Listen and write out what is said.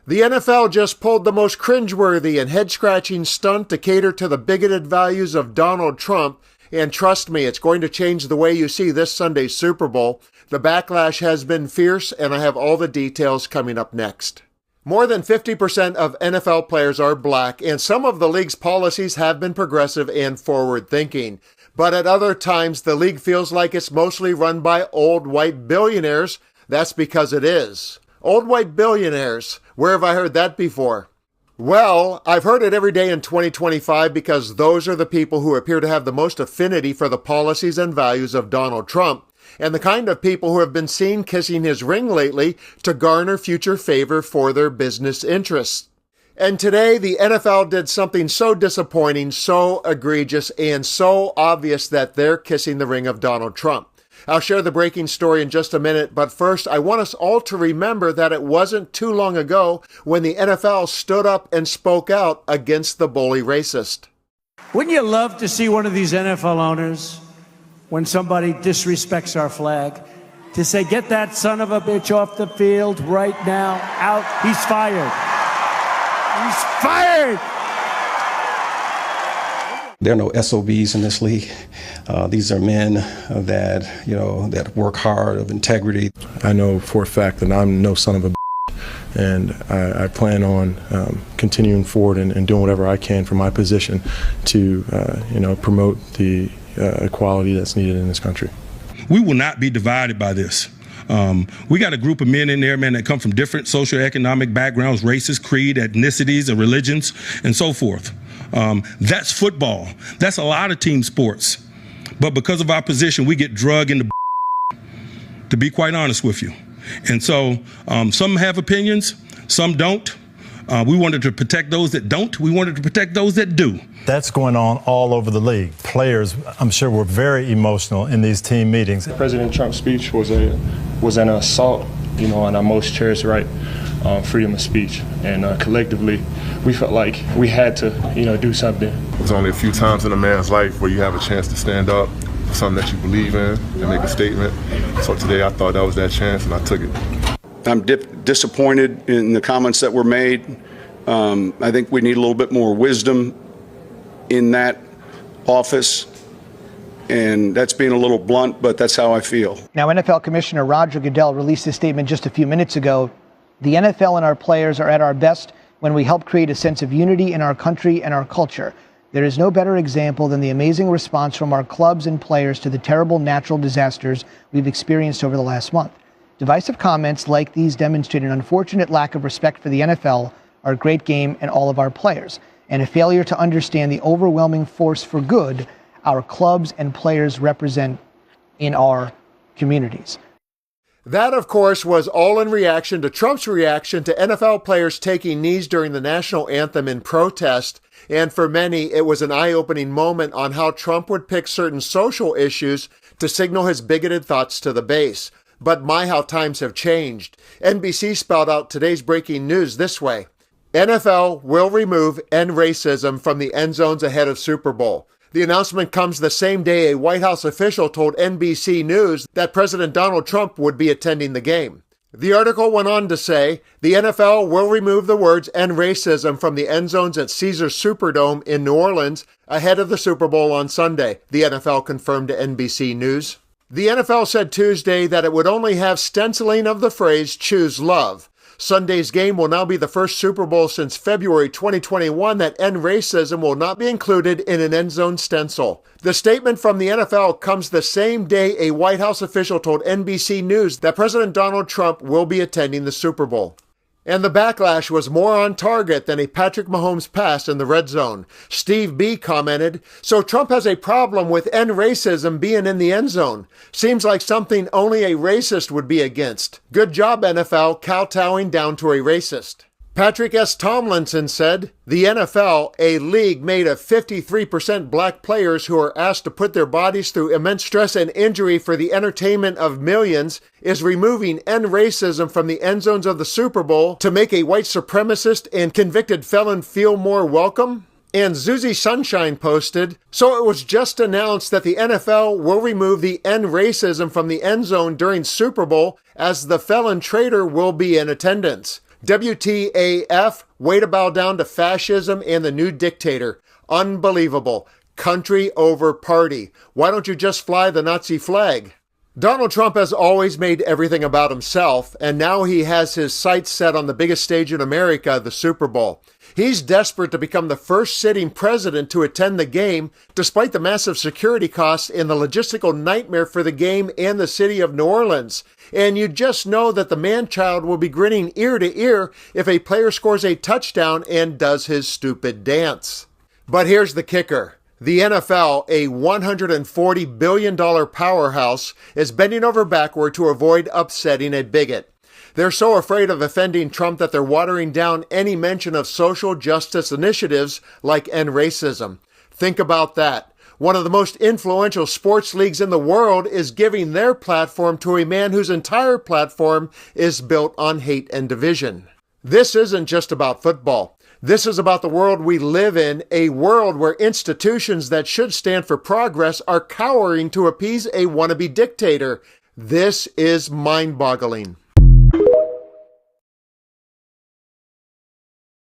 The NFL just pulled the most cringeworthy and head-scratching stunt to cater to the bigoted values of Donald Trump, and trust me, it's going to change the way you see this Sunday's Super Bowl. The backlash has been fierce, and I have all the details coming up next. More than 50% of NFL players are black, and some of the league's policies have been progressive and forward-thinking. But at other times, the league feels like it's mostly run by old white billionaires. That's because it is. Old white billionaires. Where have I heard that before? Well, I've heard it every day in 2025 because those are the people who appear to have the most affinity for the policies and values of Donald Trump, and the kind of people who have been seen kissing his ring lately to garner future favor for their business interests. And today, the NFL did something so disappointing, so egregious, and so obvious that they're kissing the ring of Donald Trump. I'll share the breaking story in just a minute, but first I want us all to remember that it wasn't too long ago when the NFL stood up and spoke out against the bully racist. Wouldn't you love to see one of these NFL owners, when somebody disrespects our flag, to say, get that son of a bitch off the field right now, out, he's fired. He's fired! There are no SOBs in this league. These are men that work hard, of integrity. I know for a fact that I'm no son of a and I plan on continuing forward and doing whatever I can from my position to promote the equality that's needed in this country. We will not be divided by this. We got a group of men in there, man, that come from different socioeconomic backgrounds, races, creed, ethnicities, and religions, and so forth. That's football. That's a lot of team sports. But because of our position, we get drugged into, to be quite honest with you. And so some have opinions, some don't. We wanted to protect those that don't. We wanted to protect those that do. That's going on all over the league. Players, I'm sure, were very emotional in these team meetings. President Trump's speech was an assault, on our most cherished right, freedom of speech. And collectively, we felt like we had to, do something. There's only a few times in a man's life where you have a chance to stand up for something that you believe in and make a statement. So today I thought that was that chance, and I took it. I'm disappointed in the comments that were made. I think we need a little bit more wisdom in that office, and that's being a little blunt, but that's how I feel. Now, NFL Commissioner Roger Goodell released this statement just a few minutes ago. The NFL and our players are at our best when we help create a sense of unity in our country and our culture. There is no better example than the amazing response from our clubs and players to the terrible natural disasters we've experienced over the last month. Divisive comments like these demonstrate an unfortunate lack of respect for the NFL, our great game, and all of our players, and a failure to understand the overwhelming force for good our clubs and players represent in our communities. That, of course, was all in reaction to Trump's reaction to NFL players taking knees during the national anthem in protest. And for many, it was an eye-opening moment on how Trump would pick certain social issues to signal his bigoted thoughts to the base. But my, how times have changed. NBC spelled out today's breaking news this way. NFL will remove end racism from the end zones ahead of Super Bowl. The announcement comes the same day a White House official told NBC News that President Donald Trump would be attending the game. The article went on to say, the NFL will remove the words "end racism" from the end zones at Caesars Superdome in New Orleans ahead of the Super Bowl on Sunday, the NFL confirmed to NBC News. The NFL said Tuesday that it would only have stenciling of the phrase "choose love." Sunday's game will now be the first Super Bowl since February 2021 that end racism will not be included in an end zone stencil. The statement from the NFL comes the same day a White House official told NBC News that President Donald Trump will be attending the Super Bowl. And the backlash was more on target than a Patrick Mahomes pass in the red zone. Steve B commented, "So Trump has a problem with end racism being in the end zone. Seems like something only a racist would be against. Good job, NFL, kowtowing down to a racist." Patrick S. Tomlinson said, "The NFL, a league made of 53% black players who are asked to put their bodies through immense stress and injury for the entertainment of millions, is removing end racism from the end zones of the Super Bowl to make a white supremacist and convicted felon feel more welcome?" And Zuzi Sunshine posted, "So it was just announced that the NFL will remove the end racism from the end zone during Super Bowl as the felon traitor will be in attendance. WTAF, way to bow down to fascism and the new dictator. Unbelievable. Country over party. Why don't you just fly the Nazi flag? Donald Trump has always made everything about himself, and now he has his sights set on the biggest stage in America, the Super Bowl. He's desperate to become the first sitting president to attend the game, despite the massive security costs and the logistical nightmare for the game and the city of New Orleans. And you just know that the man-child will be grinning ear to ear if a player scores a touchdown and does his stupid dance. But here's the kicker. The NFL, a $140 billion powerhouse, is bending over backward to avoid upsetting a bigot. They're so afraid of offending Trump that they're watering down any mention of social justice initiatives like end racism. Think about that. One of the most influential sports leagues in the world is giving their platform to a man whose entire platform is built on hate and division. This isn't just about football. This is about the world we live in, a world where institutions that should stand for progress are cowering to appease a wannabe dictator. This is mind-boggling.